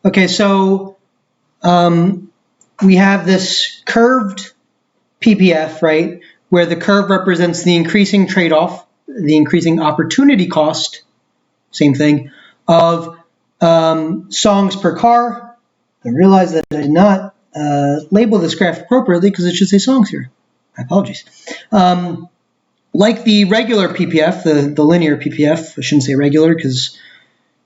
Okay, so we have this curved PPF, right, where the curve represents the increasing trade-off, the increasing opportunity cost, same thing, of songs per car. I realize that I did not label this graph appropriately because it should say songs here. My apologies. Like the regular PPF, the linear PPF, I shouldn't say regular because,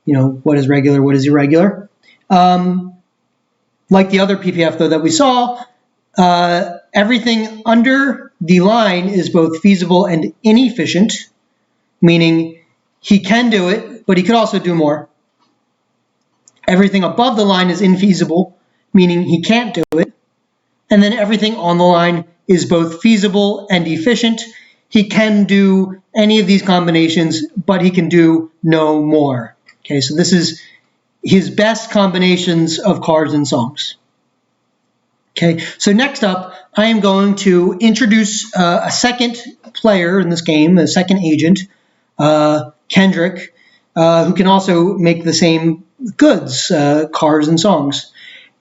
you know, what is regular, what is irregular? Like the other PPF, though, that we saw, everything under the line is both feasible and inefficient, meaning he can do it, but he could also do more. Everything above the line is infeasible, meaning he can't do it. And then everything on the line is both feasible and efficient. He can do any of these combinations, but he can do no more. Okay, so this is his best combinations of cars and songs. Okay, so next up, I am going to introduce a second player in this game, a second agent, Kendrick, who can also make the same goods, cars and songs.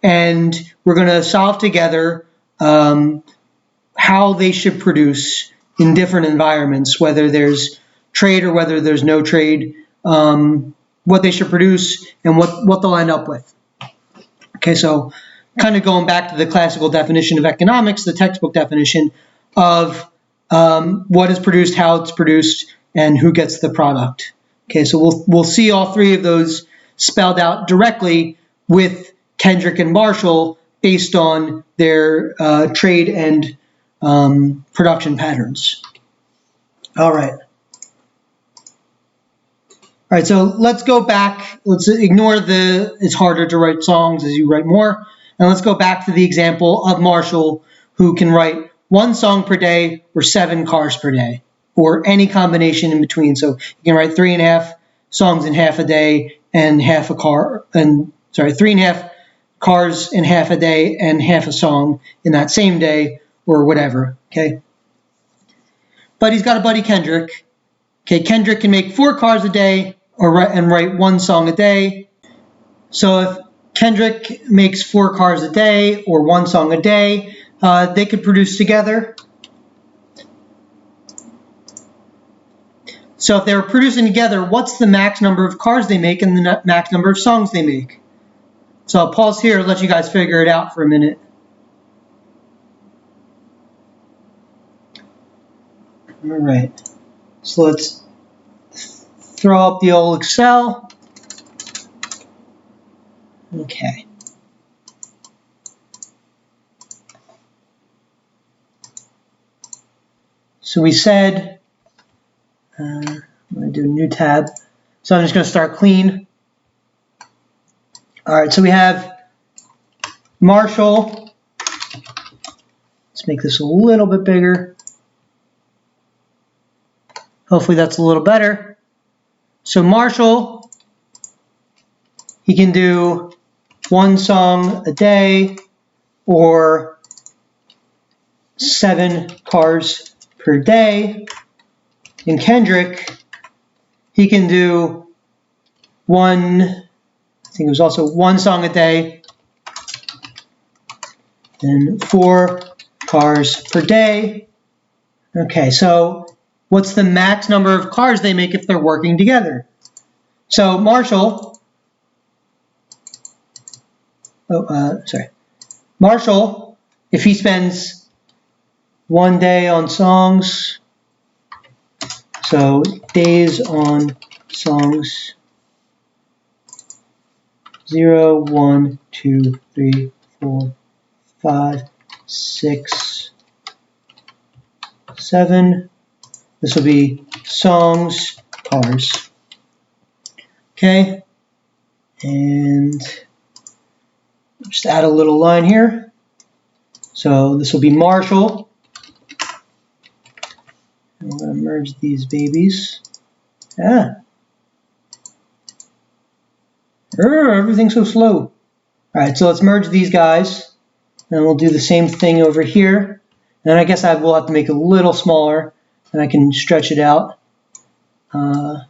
And we're going to solve together how they should produce in different environments, whether there's trade or whether there's no trade, what they should produce and what they'll end up with. Okay, so kind of going back to the classical definition of economics, the textbook definition of what is produced, how it's produced, and who gets the product. Okay, so we'll see all three of those spelled out directly with Kendrick and Marshall based on their trade and production patterns. All right. All right, so let's go back. Let's ignore it's harder to write songs as you write more. And let's go back to the example of Marshall, who can write 1 song per day or 7 cars per day, or any combination in between. So you can write 3.5 songs in half a day and half a car, 3.5 cars in half a day and half a song in that same day, or whatever, okay? But he's got a buddy, Kendrick. Okay, Kendrick can make 4 cars a day and write 1 song a day. So if Kendrick makes 4 cars a day or 1 song a day, they could produce together. So if they were producing together, what's the max number of cars they make and the max number of songs they make? So I'll pause here and let you guys figure it out for a minute. All right, so let's throw up the old Excel. Okay. So we said, I'm going to do a new tab. So I'm just going to start clean. All right, so we have Marshall. Let's make this a little bit bigger. Hopefully that's a little better. So Marshall, he can do 1 song a day or 7 cars per day. And Kendrick, he can do I think it was also 1 song a day and 4 cars per day. Okay, so what's the max number of cars they make if they're working together? So Marshall, Marshall, if he spends 1 day on songs, so days on songs, 0, 1, 2, 3, 4, 5, 6, 7. This will be songs, cars. Okay, and just add a little line here. So this will be Marshall. I'm going to merge these babies. Everything's so slow. All right, so let's merge these guys, and we'll do the same thing over here. And I guess I will have to make it a little smaller, and I can stretch it out so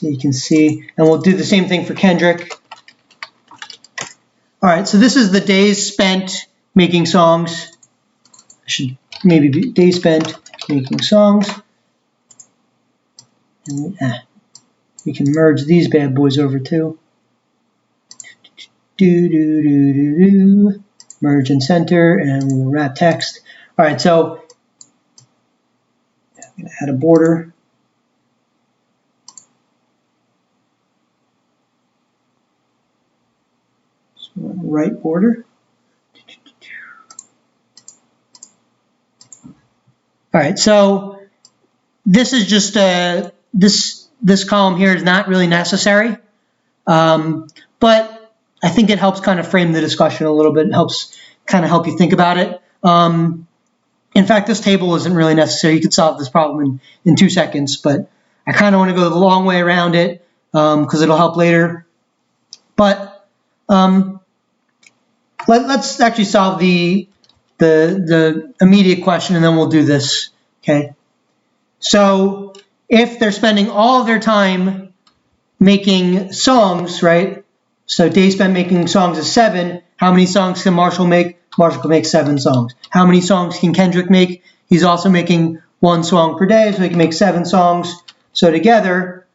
you can see. And we'll do the same thing for Kendrick. All right, so this is the days spent making songs. I should maybe be days spent making songs. And we can merge these bad boys over too. Merge and center, and we'll wrap text. All right, so I'm going to add a border. So right border. All right, so this is just this column here is not really necessary, but I think it helps kind of frame the discussion a little bit. It helps kind of help you think about it. In fact, this table isn't really necessary. You could solve this problem in 2 seconds, but I kind of want to go the long way around it because it'll help later. But let's actually solve the immediate question, and then we'll do this. Okay. So if they're spending all of their time making songs, right? So days spent making songs is 7. How many songs can Marshall make? Marshall can make 7 songs. How many songs can Kendrick make? He's also making 1 song per day, so he can make 7 songs. So together,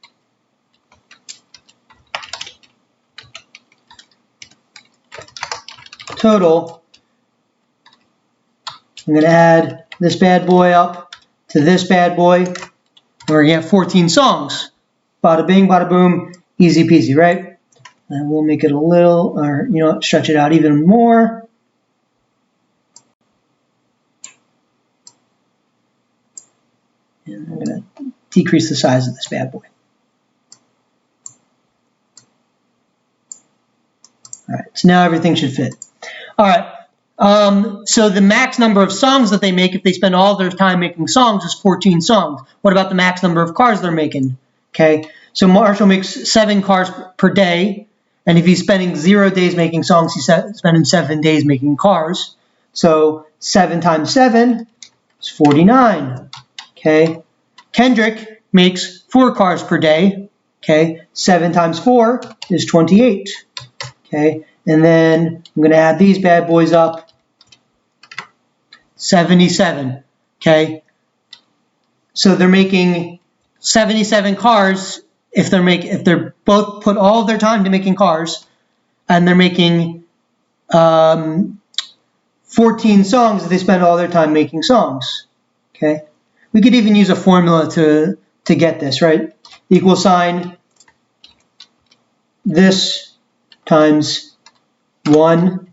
total, I'm going to add this bad boy up to this bad boy. We're going to get 14 songs. Bada bing, bada boom, easy peasy, right? And we'll make it a little, or stretch it out even more. And I'm going to decrease the size of this bad boy. All right, so now everything should fit. All right, so the max number of songs that they make if they spend all their time making songs is 14 songs. What about the max number of cars they're making? Okay, so Marshall makes 7 cars per day, and if he's spending 0 days making songs, he's spending 7 days making cars. So 7 times 7 is 49. Okay, Kendrick makes 4 cars per day. Okay, 7 times 4 is 28. Okay, and then I'm going to add these bad boys up. 77. Okay, so they're making 77 cars if they're both put all of their time to making cars, and they're making 14 songs if they spend all their time making songs. Okay, we could even use a formula to get this, right? Equal sign this times 1.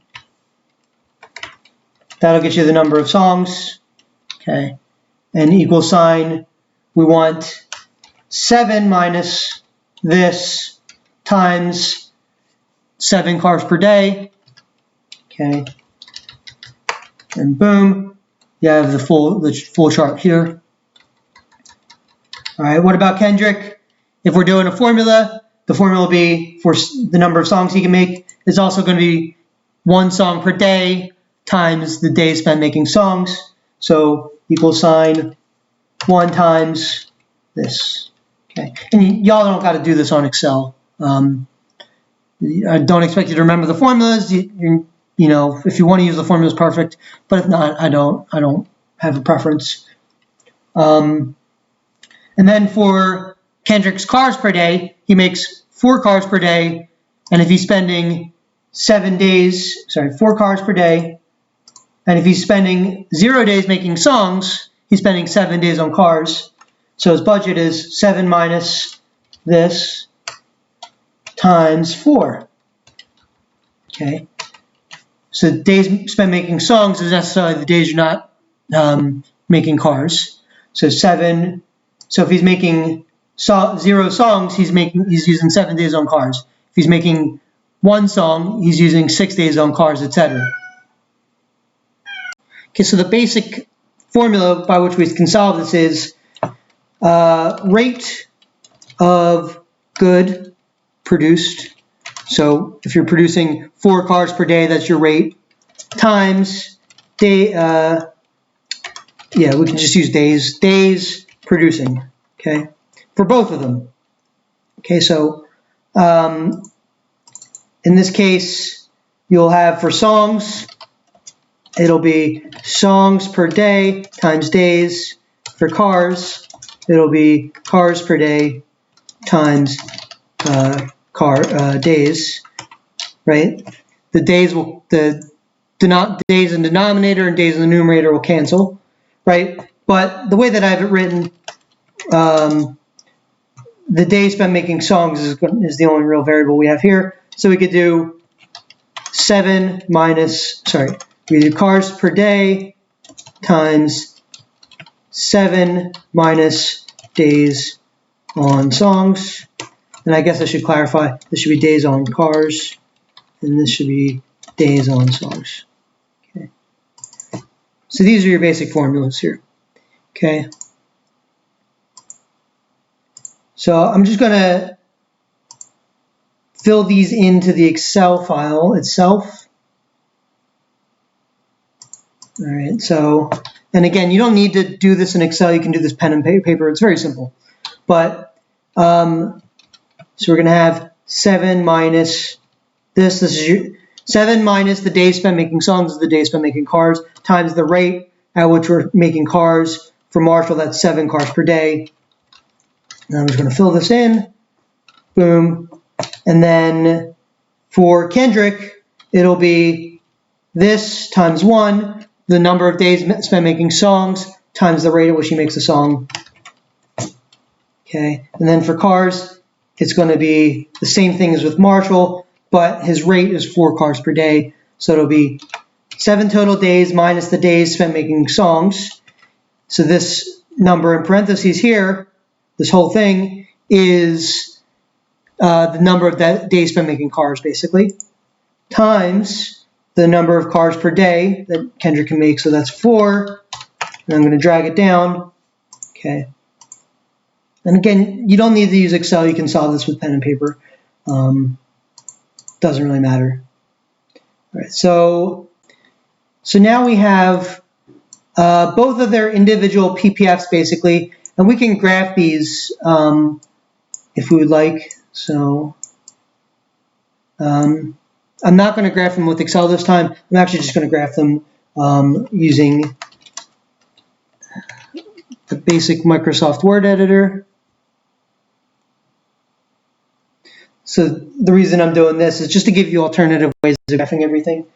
That'll get you the number of songs. Okay, and equal sign, we want 7 minus this times 7 cars per day. Okay, and boom, you have the full chart here. All right, what about Kendrick? If we're doing a formula, the formula will be for the number of songs he can make is also going to be 1 song per day times the days spent making songs. So equal sign 1 times this. Okay, and y'all don't got to do this on Excel. I don't expect you to remember the formulas. You know, if you want to use the formulas, perfect. But if not, I don't have a preference. And then for Kendrick's cars per day, he makes 4 cars per day, and if he's spending 4 cars per day, and if he's spending 0 days making songs, he's spending 7 days on cars. So his budget is 7 minus this times 4. Okay. So the days spent making songs is necessarily the days you're not making cars. So 7. So if he's making 0 songs, he's using 7 days on cars. If he's making 1 song, he's using 6 days on cars, etc. Okay, so the basic formula by which we can solve this is rate of good produced. So if you're producing 4 cars per day, that's your rate, times day. We can just use days producing. Okay, for both of them. Okay, so in this case, you'll have for songs, it'll be songs per day times days. For cars, it'll be cars per day times days, right? The days days in the denominator and days in the numerator will cancel, right? But the way that I have it written, the days spent making songs is the only real variable we have here. So we could do we do cars per day times 7 minus days on songs. And I guess I should clarify, this should be days on cars, and this should be days on songs. Okay. So these are your basic formulas here. Okay. So I'm just going to fill these into the Excel file itself. All right, so, and again, you don't need to do this in Excel. You can do this pen and paper. It's very simple. But, so we're going to have 7 minus this. This is 7 minus the days spent making songs is the days spent making cars, times the rate at which we're making cars. For Marshall, that's 7 cars per day. And I'm just going to fill this in. Boom. And then for Kendrick, it'll be this times 1, the number of days spent making songs, times the rate at which he makes a song. Okay. And then for cars, it's going to be the same thing as with Marshall, but his rate is 4 cars per day. So it'll be 7 total days minus the days spent making songs. So this number in parentheses here, this whole thing, is the number of days spent making cars, basically, times the number of cars per day that Kendrick can make. So that's 4. And I'm going to drag it down. Okay. And again, you don't need to use Excel. You can solve this with pen and paper. Doesn't really matter. All right. So now we have both of their individual PPFs, basically, and we can graph these if we would like. So I'm not going to graph them with Excel this time. I'm actually just going to graph them using the basic Microsoft Word editor. So the reason I'm doing this is just to give you alternative ways of graphing everything.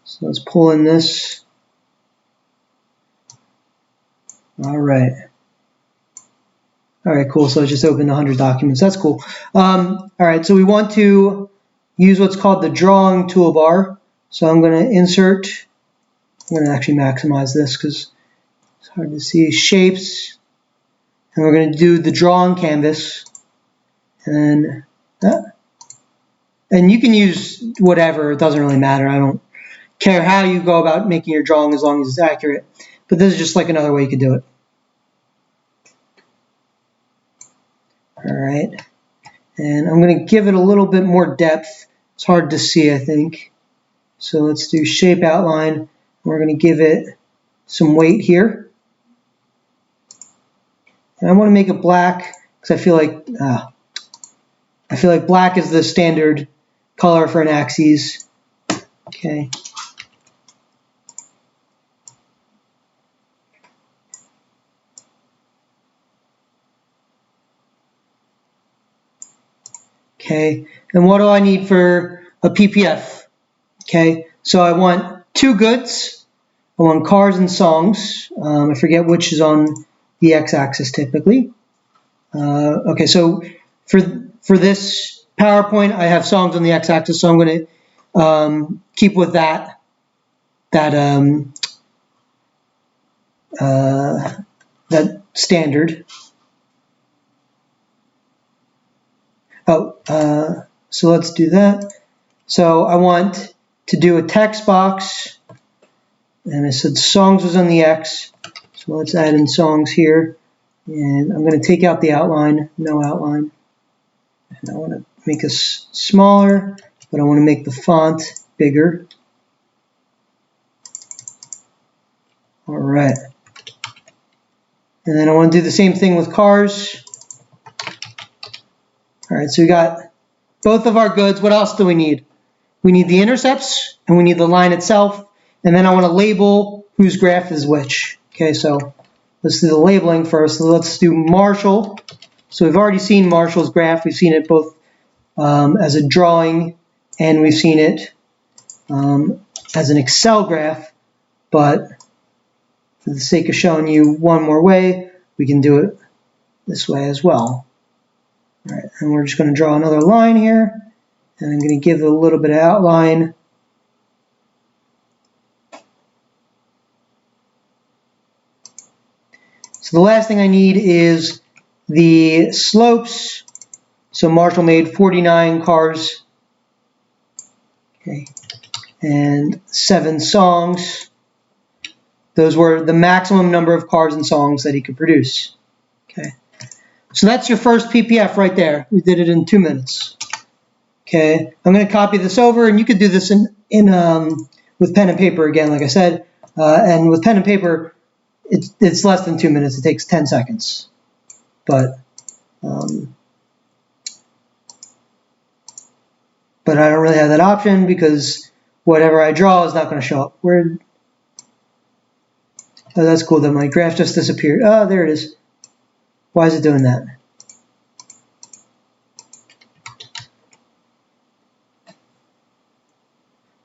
So let's pull in this. All right. All right, cool. So I just opened 100 documents. That's cool. All right, so we want to use what's called the drawing toolbar. So I'm going to insert, I'm going to actually maximize this because it's hard to see, shapes. And we're going to do the drawing canvas. And you can use whatever. It doesn't really matter. I don't care how you go about making your drawing as long as it's accurate. But this is just like another way you could do it. All right. And I'm going to give it a little bit more depth. It's hard to see, I think. So let's do shape outline. We're going to give it some weight here. And I want to make it black because I feel like black is the standard color for an axis. Okay. Okay. And what do I need for a PPF? Okay. So I want 2 goods. I want cars and songs. I forget which is on the x-axis typically. Okay, so for this PowerPoint, I have songs on the x-axis, so I'm going to keep with that standard. So let's do that. So I want to do a text box, and I said songs was on the x, so let's add in songs here. And I'm going to take out the outline, no outline. And I want to make this smaller, but I want to make the font bigger. All right. And then I want to do the same thing with cars. All right, so we got both of our goods. What else do we need? We need the intercepts, and we need the line itself, and then I want to label whose graph is which. Okay, so let's do the labeling first. So let's do Marshall. So we've already seen Marshall's graph. We've seen it both as a drawing, and we've seen it as an Excel graph, but for the sake of showing you one more way, we can do it this way as well. All right, and we're just going to draw another line here, and I'm going to give it a little bit of outline. So the last thing I need is the slopes. So Marshall made 49 cars, okay, and 7 songs. Those were the maximum number of cars and songs that he could produce. Okay, so that's your first PPF right there. We did it in 2 minutes. Okay, I'm going to copy this over, and you could do this with pen and paper again, like I said. And with pen and paper, it's less than 2 minutes. It takes 10 seconds. But I don't really have that option because whatever I draw is not going to show up. Oh, that's cool that my graph just disappeared. Oh, there it is. Why is it doing that?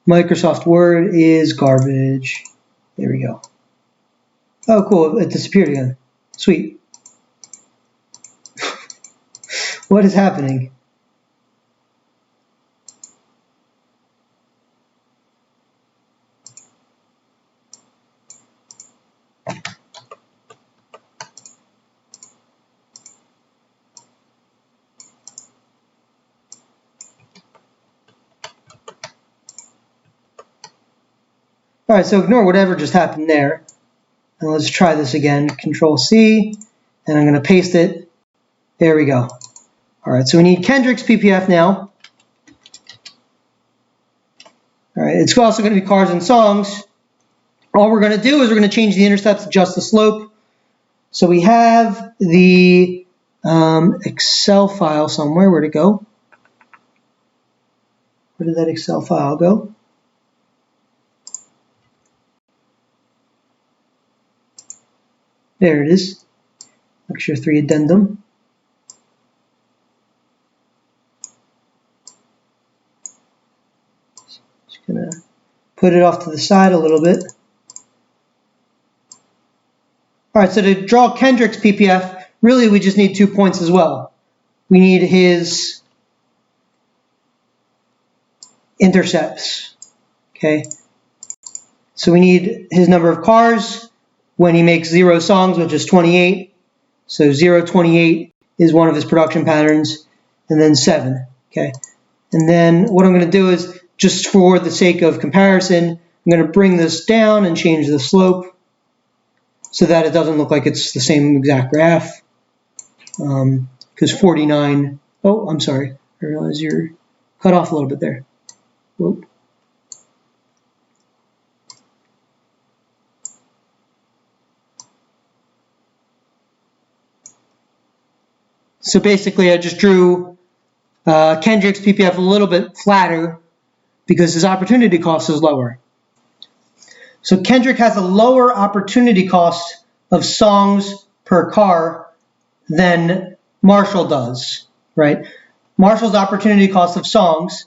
Microsoft Word is garbage. There we go. Oh, cool. It disappeared again. Sweet. What is happening? All right, so ignore whatever just happened there. And let's try this again. Control C, and I'm going to paste it. There we go. All right, so we need Kendrick's PPF now. All right, it's also going to be cars and songs. All we're going to do is we're going to change the intercepts, adjust the slope. So we have the Excel file somewhere. Where'd it go? Where did that Excel file go? There it is. Lecture 3 addendum. Just going to put it off to the side a little bit. All right, so to draw Kendrick's PPF, really we just need 2 points as well. We need his intercepts, okay? So we need his number of cars when he makes 0 songs, which is 28. So 0, 28 is one of his production patterns, and then 7, okay? And then what I'm going to do is, just for the sake of comparison, I'm going to bring this down and change the slope so that it doesn't look like it's the same exact graph. Because 49, oh, I'm sorry. I realize you're cut off a little bit there. Whoop. So basically, I just drew Kendrick's PPF a little bit flatter because his opportunity cost is lower. So Kendrick has a lower opportunity cost of songs per car than Marshall does, right? Marshall's opportunity cost of songs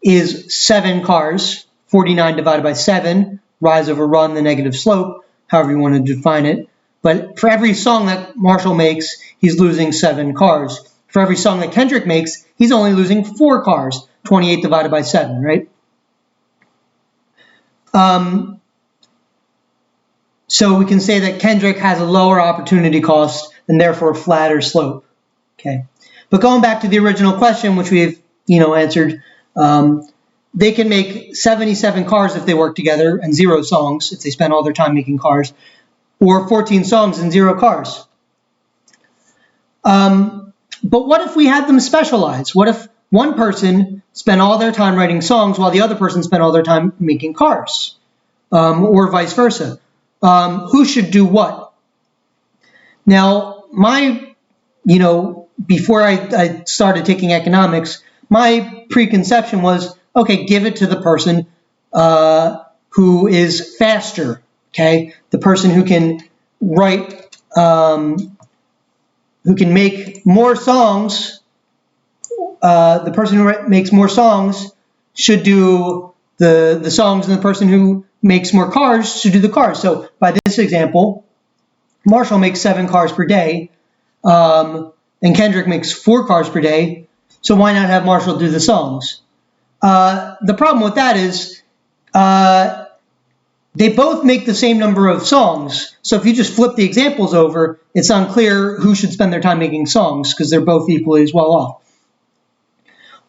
is 7 cars, 49 divided by 7, rise over run, the negative slope, however you want to define it. But for every song that Marshall makes, he's losing 7 cars. For every song that Kendrick makes, he's only losing 4 cars, 28 divided by 7, right? So we can say that Kendrick has a lower opportunity cost and therefore a flatter slope. Okay. But going back to the original question, which we've answered, they can make 77 cars if they work together and 0 songs if they spend all their time making cars, or 14 songs and 0 cars. But what if we had them specialize? What if one person spent all their time writing songs while the other person spent all their time making cars, or vice versa? Who should do what? Now, my, before I started taking economics, my preconception was, okay, give it to the person who is faster, okay? The person who can write, who can make more songs, the person who makes more songs should do the songs, and the person who makes more cars should do the cars. So by this example, Marshall makes 7 cars per day, and Kendrick makes 4 cars per day, so why not have Marshall do the songs? The problem with that is they both make the same number of songs, so if you just flip the examples over, it's unclear who should spend their time making songs, because they're both equally as well off.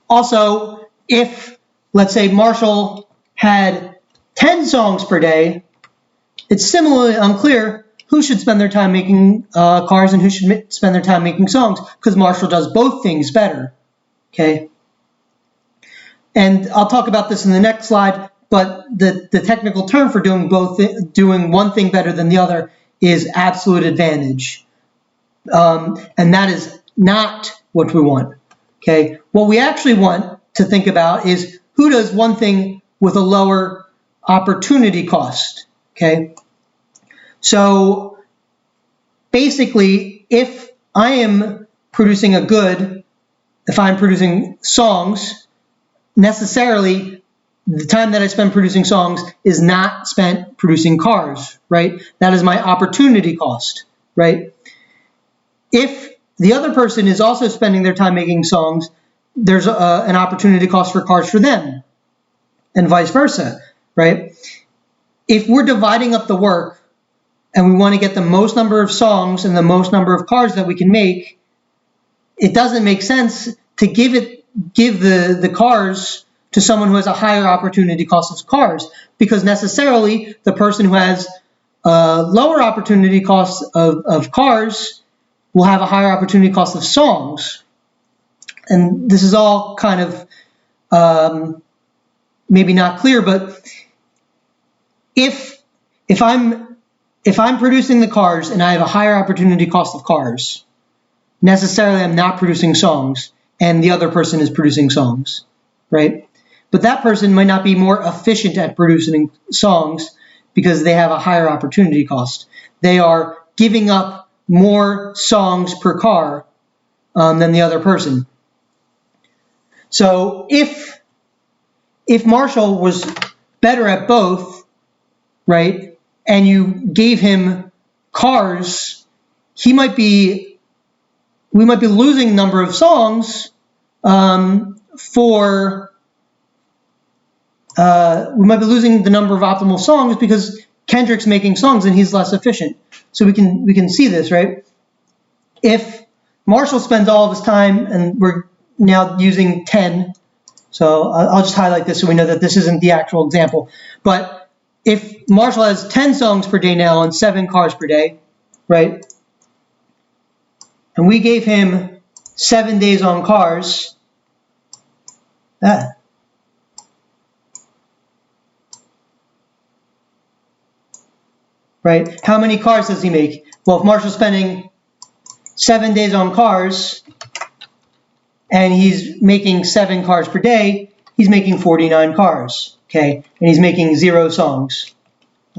Also, if, let's say, Marshall had 10 songs per day, it's similarly unclear who should spend their time making cars and who should spend their time making songs, because Marshall does both things better, okay? And I'll talk about this in the next slide, but the technical term for doing doing one thing better than the other is absolute advantage. And that is not what we want, okay? What we actually want to think about is who does one thing with a lower opportunity cost, okay? So basically, if I am producing a good, if I'm producing songs, necessarily the time that I spend producing songs is not spent producing cars, right? That is my opportunity cost, right? If the other person is also spending their time making songs, there's an opportunity cost for cars for them, and vice versa, right? If we're dividing up the work and we want to get the most number of songs and the most number of cars that we can make, it doesn't make sense to give the cars to someone who has a higher opportunity cost of cars, because necessarily the person who has a lower opportunity cost of cars will have a higher opportunity cost of songs. And this is all kind of maybe not clear, but if I'm producing the cars and I have a higher opportunity cost of cars, necessarily I'm not producing songs, and the other person is producing songs, right? But that person might not be more efficient at producing songs because they have a higher opportunity cost. They are giving up more songs per car than the other person. So if Marshall was better at both, right, and you gave him cars, we might be losing number of songs we might be losing the number of optimal songs because Kendrick's making songs and he's less efficient. So we can see this, right? If Marshall spends all of his time, and we're now using 10, so I'll just highlight this so we know that this isn't the actual example. But if Marshall has 10 songs per day now and 7 cars per day, right? And we gave him 7 days on cars, right? How many cars does he make? Well, if Marshall's spending 7 days on cars and he's making 7 cars per day, he's making 49 cars, okay? And he's making 0 songs.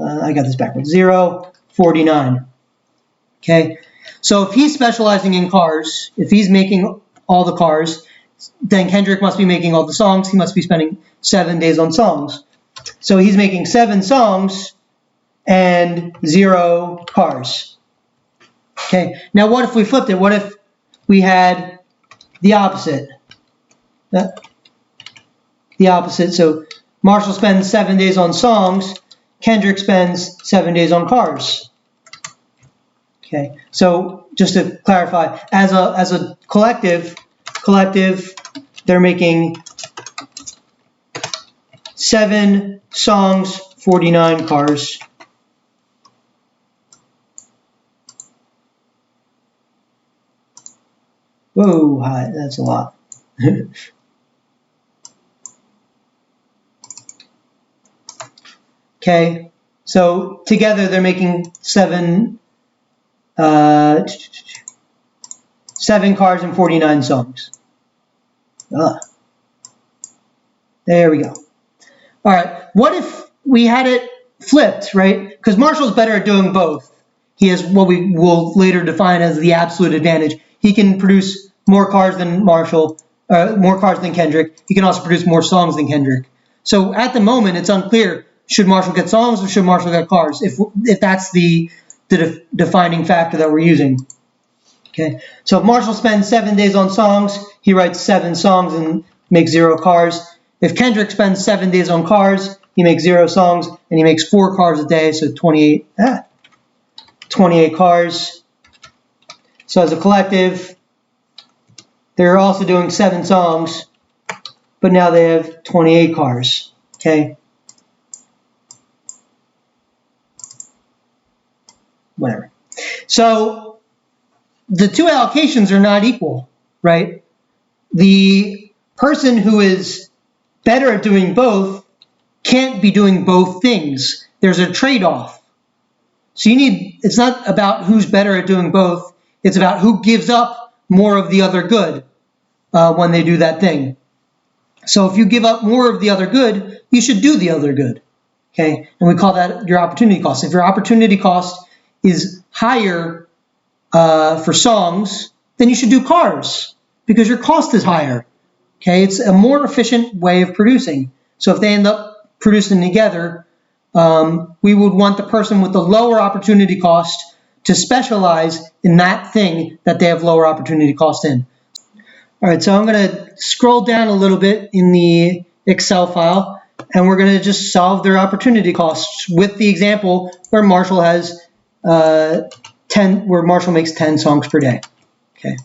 I got this backwards. 0, 49, okay? So if he's specializing in cars, if he's making all the cars, then Kendrick must be making all the songs. He must be spending 7 days on songs. So he's making 7 songs and 0 cars. Okay, now what if we flipped it? What if we had the opposite? The opposite, so Marshall spends 7 days on songs, Kendrick spends 7 days on cars. Okay, so just to clarify, as a collective, they're making 7 songs, 49 cars. Whoa, hi, that's a lot. Okay, so together they're making 7 7 cars and 49 songs. There we go. All right, what if we had it flipped, right? Because Marshall's better at doing both. He has what we will later define as the absolute advantage. He can produce more cars than Marshall, more cars than Kendrick. He can also produce more songs than Kendrick. So at the moment, it's unclear, should Marshall get songs or should Marshall get cars, if that's the defining factor that we're using. Okay, so if Marshall spends 7 days on songs, he writes 7 songs and makes 0 cars. If Kendrick spends 7 days on cars, he makes 0 songs and he makes 4 cars a day, so 28 cars. So as a collective, they're also doing 7 songs, but now they have 28 cars. Okay. Whatever. So the 2 allocations are not equal, right? The person who is better at doing both can't be doing both things. There's a trade-off. So it's not about who's better at doing both. It's about who gives up more of the other good when they do that thing. So if you give up more of the other good, you should do the other good. Okay, and we call that your opportunity cost. If your opportunity cost is higher for songs, then you should do cars because your cost is higher. Okay, it's a more efficient way of producing. So if they end up producing together, we would want the person with the lower opportunity cost to specialize in that thing that they have lower opportunity cost in. All right, so I'm going to scroll down a little bit in the Excel file, and we're going to just solve their opportunity costs with the example where Marshall has where Marshall makes 10 songs per day. Okay.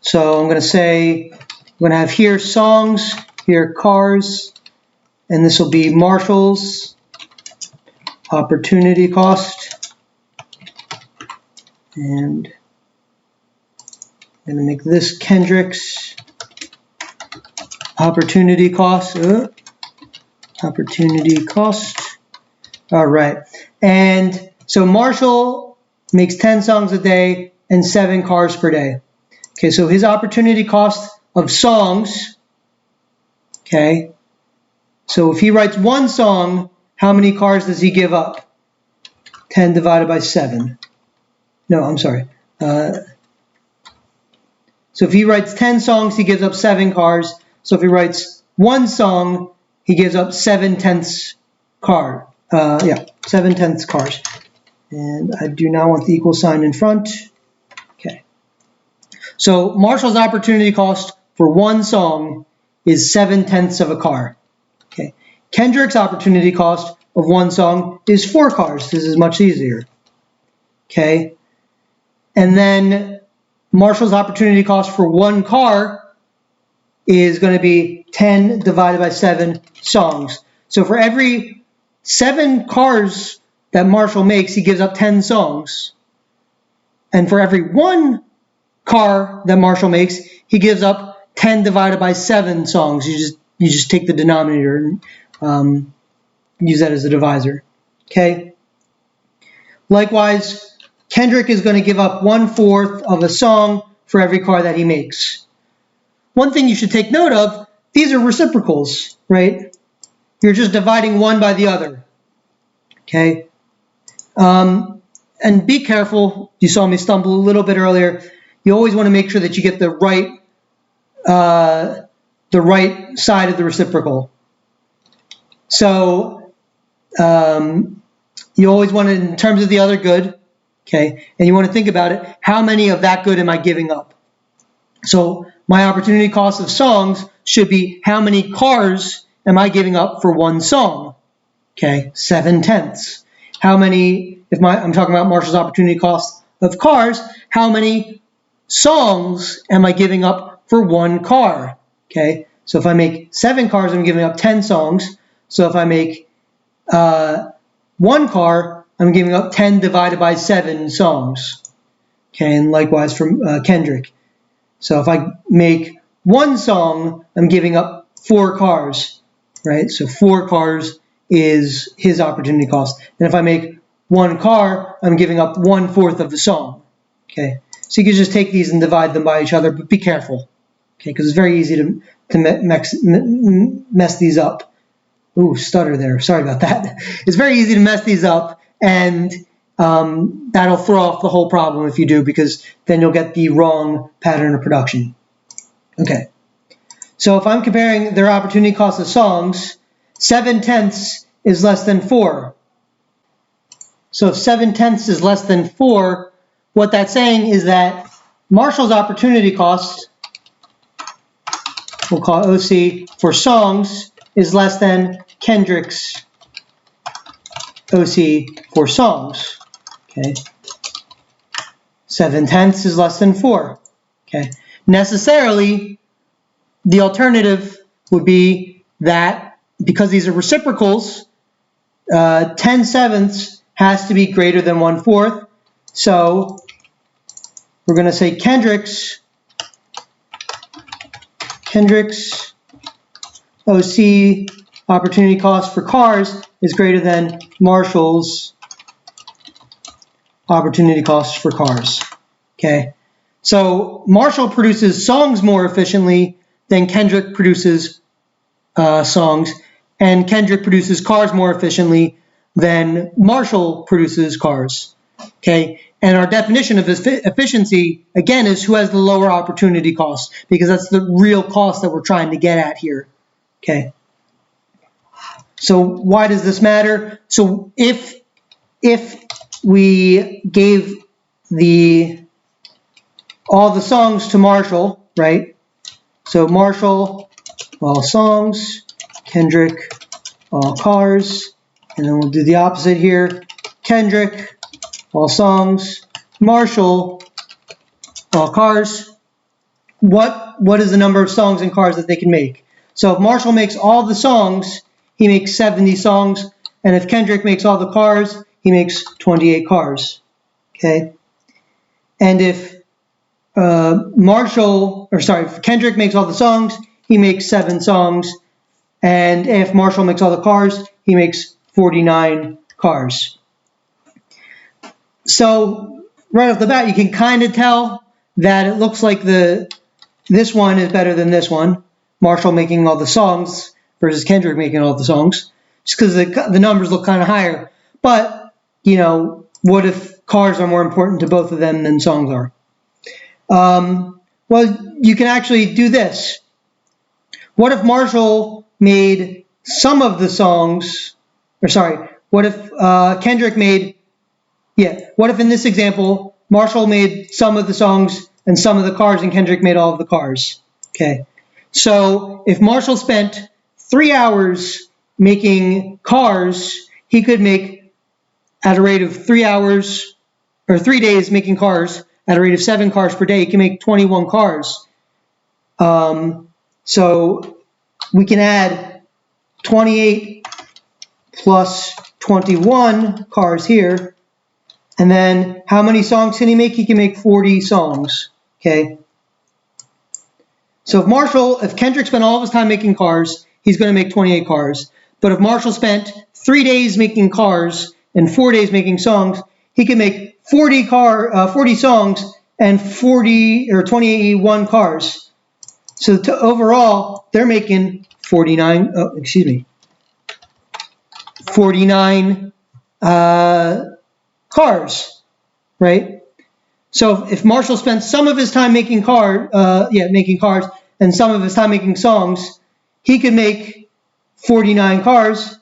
So I'm going to say, I'm going to have here songs, here cars, and this will be Marshall's opportunity cost. And I'm going to make this Kendrick's opportunity cost. Opportunity cost. All right. And so Marshall makes 10 songs a day and 7 cars per day. Okay, so his opportunity cost of songs, okay, so if he writes 1 song, how many cars does he give up? 10 divided by 7. No, I'm sorry. So if he writes 10 songs, he gives up 7 cars. So if he writes 1 song, he gives up 7/10 car. 7/10 cars. And I do not want the equal sign in front. Okay. So Marshall's opportunity cost for 1 song is 7/10 of a car. Okay. Kendrick's opportunity cost of 1 song is 4 cars. This is much easier. Okay. And then Marshall's opportunity cost for 1 car is going to be 10 divided by 7 songs. So for every 7 cars that Marshall makes, he gives up 10 songs. And for every 1 car that Marshall makes, he gives up 10 divided by 7 songs. You just take the denominator and use that as a divisor. Okay. Likewise, Kendrick is going to give up 1/4 of a song for every car that he makes. One thing you should take note of, these are reciprocals, right? You're just dividing one by the other. Okay. And be careful. You saw me stumble a little bit earlier. You always want to make sure that you get the right side of the reciprocal. So you always want it in terms of the other good. Okay, and you want to think about it. How many of that good am I giving up? So my opportunity cost of songs should be how many cars am I giving up for 1 song? Okay, 7/10. How many, I'm talking about Marshall's opportunity cost of cars, how many songs am I giving up for 1 car? Okay, so if I make 7 cars, I'm giving up 10 songs. So if I make 1 car, I'm giving up 10 divided by 7 songs. Okay, and likewise for Kendrick. So if I make 1 song, I'm giving up 4 cars, right? So 4 cars is his opportunity cost. And if I make 1 car, I'm giving up 1/4 of the song. Okay, So you can just take these and divide them by each other, but be careful, okay? Because it's very easy to mess these up. Ooh, stutter there. Sorry about that. It's very easy to mess these up, and that'll throw off the whole problem if you do, because then you'll get the wrong pattern of production. Okay. So if I'm comparing their opportunity cost of songs, 7/10 is less than 4. So if 7/10 is less than 4, what that's saying is that Marshall's opportunity cost, we'll call OC, for songs is less than Kendrick's OC for songs. Okay. 7/10 is less than 4. Okay. Necessarily, the alternative would be that because these are reciprocals, 10/7 has to be greater than 1/4. So we're going to say Kendrick's OC opportunity cost for cars is greater than Marshall's opportunity cost for cars. Okay. So Marshall produces songs more efficiently than Kendrick produces songs, and Kendrick produces cars more efficiently than Marshall produces cars. Okay, and our definition of efficiency, again, is who has the lower opportunity cost, because that's the real cost that we're trying to get at here. Okay, so why does this matter? So if we gave all the songs to Marshall, right? So Marshall, all songs, Kendrick, all cars, and then we'll do the opposite here. Kendrick, all songs, Marshall, all cars. What is the number of songs and cars that they can make? So if Marshall makes all the songs, he makes 70 songs, and if Kendrick makes all the cars, he makes 28 cars. Okay? And if if Kendrick makes all the songs, he makes 7 songs, and if Marshall makes all the cars, he makes 49 cars. So right off the bat, you can kind of tell that it looks like this one is better than this one, Marshall making all the songs versus Kendrick making all the songs, just because the numbers look kind of higher. But, you know, what if cars are more important to both of them than songs are? Well, you can actually do this. What if Marshall made some of the songs, what if Kendrick made, what if in this example, Marshall made some of the songs and some of the cars and Kendrick made all of the cars? Okay. So if Marshall spent 3 hours making cars, he could make at a rate of 3 hours, or 3 days making cars, at a rate of 7 cars per day, he can make 21 cars. So we can add 28 plus 21 cars here. And then how many songs can he make? He can make 40 songs. Okay. So if Kendrick spent all of his time making cars, he's going to make 28 cars. But if Marshall spent 3 days making cars and 4 days making songs, he can make 40 songs and 21 cars. So overall, they're making 49 cars, right? So if Marshall spent some of his time making cars and some of his time making songs, he could make 49 cars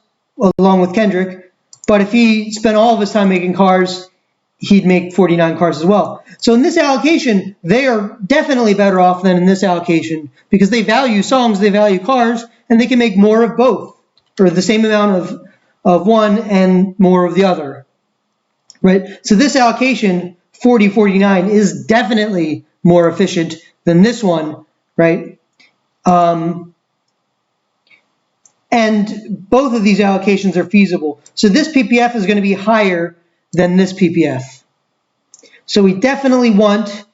along with Kendrick. But if he spent all of his time making cars, he'd make 49 cars as well. So in this allocation, they are definitely better off than in this allocation, because they value songs, they value cars, and they can make more of both, or the same amount of one and more of the other, right? So this allocation, 40-49, is definitely more efficient than this one, right? And both of these allocations are feasible. So this PPF is going to be higher than this PPF. So we definitely want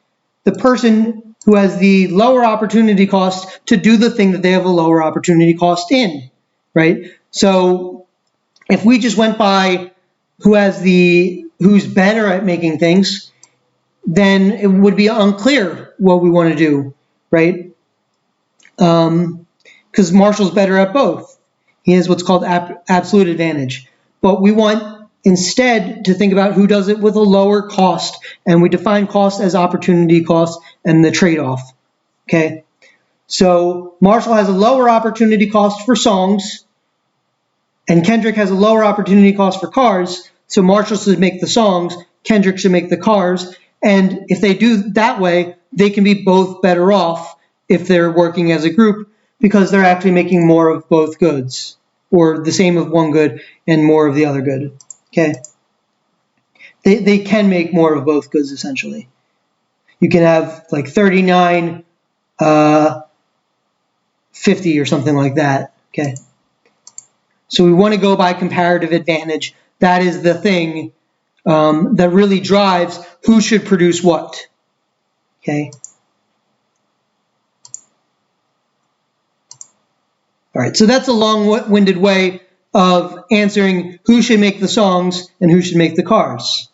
the person who has the lower opportunity cost to do the thing that they have a lower opportunity cost in, right? So if we just went by who's better at making things, then it would be unclear what we want to do, right? Because Marshall's better at both. He has what's called absolute advantage. But we want instead to think about who does it with a lower cost, and we define cost as opportunity cost and the trade-off, okay? So Marshall has a lower opportunity cost for songs, and Kendrick has a lower opportunity cost for cars, so Marshall should make the songs, Kendrick should make the cars, and if they do that way, they can be both better off if they're working as a group because they're actually making more of both goods, or the same of one good and more of the other good, okay? They can make more of both goods, essentially. You can have like 39, 50 or something like that, okay? So we want to go by comparative advantage. That is the thing that really drives who should produce what, okay? All right, so that's a long-winded way of answering who should make the songs and who should make the cars,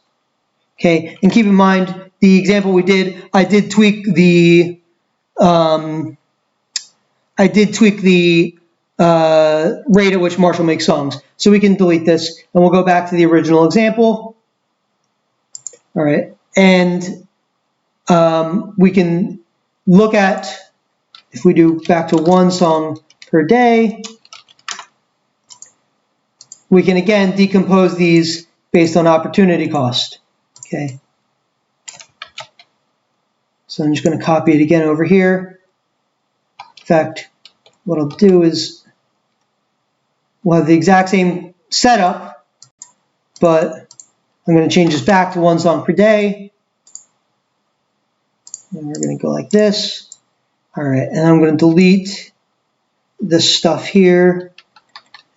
okay? And keep in mind, the example we did, I did tweak the rate at which Marshall makes songs. So we can delete this, and we'll go back to the original example. All right, and we can look at, if we do back to one song per day, we can again decompose these based on opportunity cost, okay? So I'm just going to copy it again over here. In fact, what I'll do is we'll have the exact same setup, but I'm going to change this back to one song per day. And we're going to go like this. All right, and I'm going to delete this stuff here,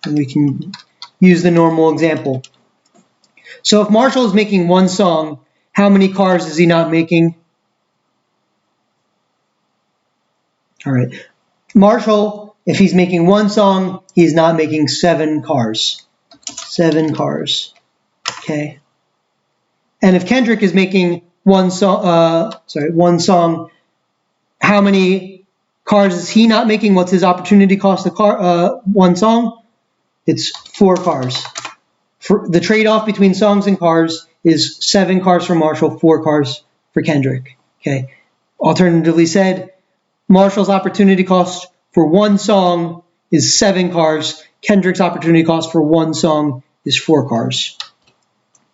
and we can use the normal example. So if Marshall is making one song, how many cars is he not making? All right, Marshall, if he's making one song, he's not making 7 cars. 7 cars, okay? And if Kendrick is making one song, how many cars is he not making? What's his opportunity cost of one song? It's 4 cars. The trade-off between songs and cars is 7 cars for Marshall, 4 cars for Kendrick, okay? Alternatively said, Marshall's opportunity cost for one song is 7 cars. Kendrick's opportunity cost for one song is 4 cars.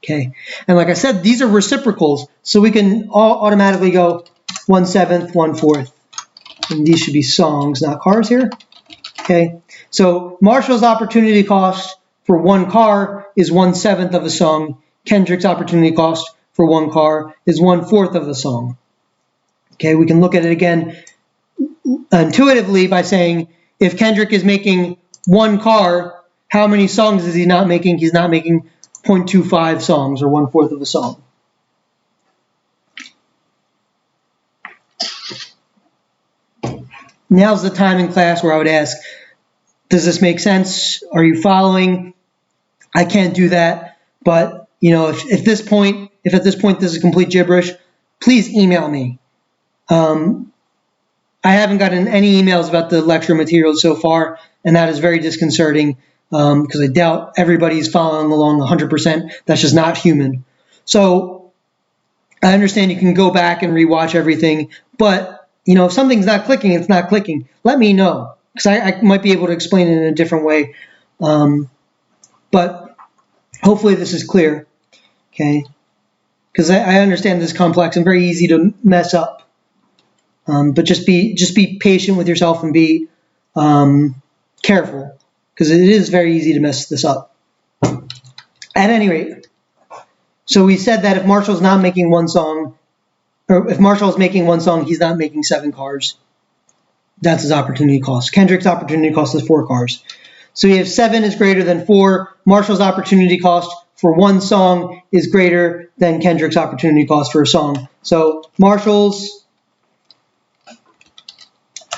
Okay, and like I said, these are reciprocals, so we can all automatically go 1/7, 1/4, and these should be songs, not cars here. Okay, so Marshall's opportunity cost for one car is 1/7 of a song. Kendrick's opportunity cost for one car is 1/4 of the song. Okay, we can look at it again intuitively by saying, if Kendrick is making one car, how many songs is he not making? He's not making 0.25 songs, or 1/4 of a song. Now's the time in class where I would ask, does this make sense? Are you following? I can't do that, but you know, if at this point this is complete gibberish, please email me. I haven't gotten any emails about the lecture materials so far, and that is very disconcerting because I doubt everybody's following along 100%. That's just not human. So I understand you can go back and rewatch everything, but you know, if something's not clicking, it's not clicking. Let me know, because I might be able to explain it in a different way. But hopefully this is clear, okay? Because I understand this is complex and very easy to mess up. But just be patient with yourself and be careful, because it is very easy to mess this up. At any rate, so we said that if Marshall's not making one song, or if Marshall's making one song, he's not making 7 cars. That's his opportunity cost. Kendrick's opportunity cost is 4 cars. So we have 7 is greater than 4. Marshall's opportunity cost for one song is greater than Kendrick's opportunity cost for a song. So Marshall's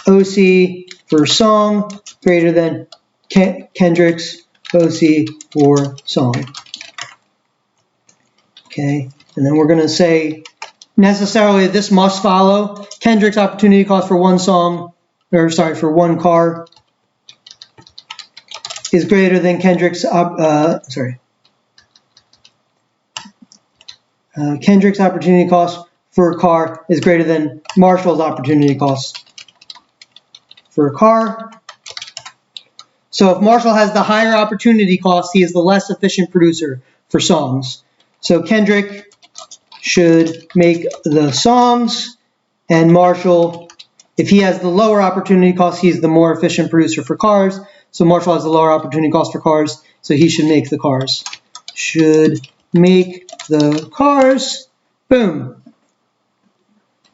OC for song greater than Kendrick's OC for song. Okay, and then we're going to say necessarily this must follow. Kendrick's opportunity cost for one song, or sorry, for one car is greater than Kendrick's Kendrick's opportunity cost for a car is greater than Marshall's opportunity cost for a car. So if Marshall has the higher opportunity cost, he is the less efficient producer for songs. So Kendrick should make the songs, and Marshall, if he has the lower opportunity cost, he's the more efficient producer for cars. So Marshall has the lower opportunity cost for cars, so he should make the cars. Should make the cars. Boom.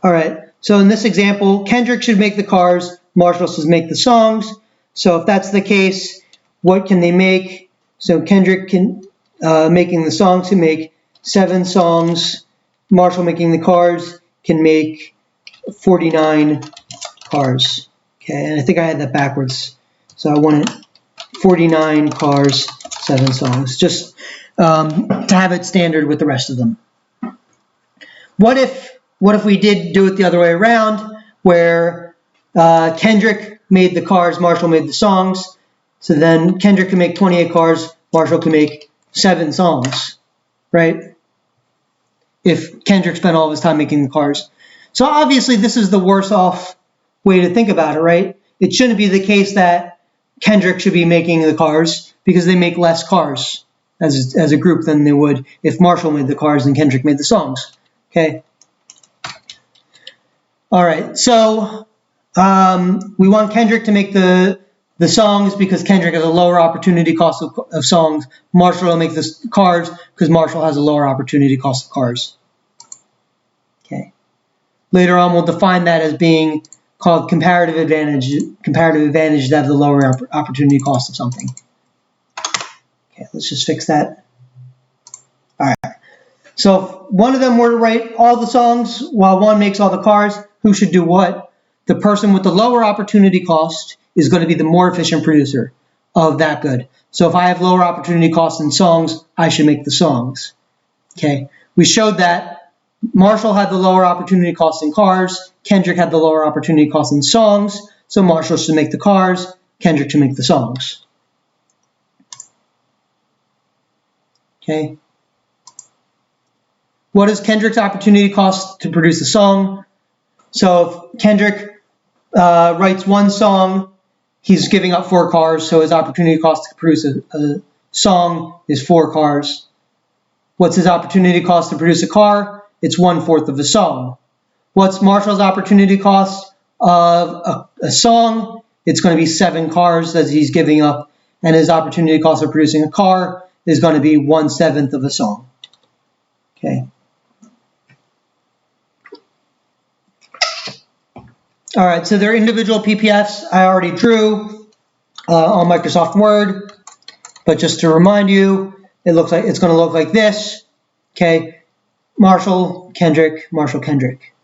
All right, so in this example, Kendrick should make the cars, Marshall should make the songs. So if that's the case, what can they make? So Kendrick can, making the songs, can make 7 songs. Marshall making the cars can make 49 cars. Okay, and I think I had that backwards. So I wanted 49 cars, 7 songs, just to have it standard with the rest of them. What if we did do it the other way around, where Kendrick made the cars, Marshall made the songs? So then Kendrick can make 28 cars, Marshall can make 7 songs, right? If Kendrick spent all of his time making the cars. So obviously this is the worse off way to think about it, right? It shouldn't be the case that Kendrick should be making the cars, because they make less cars as a group than they would if Marshall made the cars and Kendrick made the songs. Okay. All right. So we want Kendrick to make the songs because Kendrick has a lower opportunity cost of songs. Marshall will make the cars because Marshall has a lower opportunity cost of cars. Okay. Later on, we'll define that as being called comparative advantage. Comparative advantage to have the lower opportunity cost of something. Okay, let's just fix that. All right. So if one of them were to write all the songs while one makes all the cars, who should do what? The person with the lower opportunity cost is going to be the more efficient producer of that good. So if I have lower opportunity costs in songs, I should make the songs. Okay. We showed that Marshall had the lower opportunity cost in cars, Kendrick had the lower opportunity cost in songs, so Marshall should make the cars, Kendrick should make the songs. Okay. What is Kendrick's opportunity cost to produce a song? So if Kendrick writes one song, he's giving up 4 cars, so his opportunity cost to produce a song is 4 cars. What's his opportunity cost to produce a car? It's 1/4 of a song. What's Marshall's opportunity cost of a song? It's going to be 7 cars that he's giving up, and his opportunity cost of producing a car is going to be 1/7 of a song. Okay. All right, so they're individual PPFs I already drew on Microsoft Word, but just to remind you, it's going to look like this. Okay, Marshall, Kendrick, Marshall, Kendrick.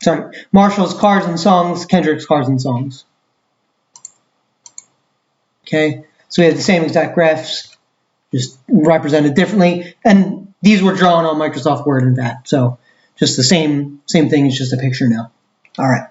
Sorry, Marshall's cars and songs, Kendrick's cars and songs. Okay, so we have the same exact graphs, just represented differently, and these were drawn on Microsoft Word and that, so just the same thing, it's just a picture now. All right.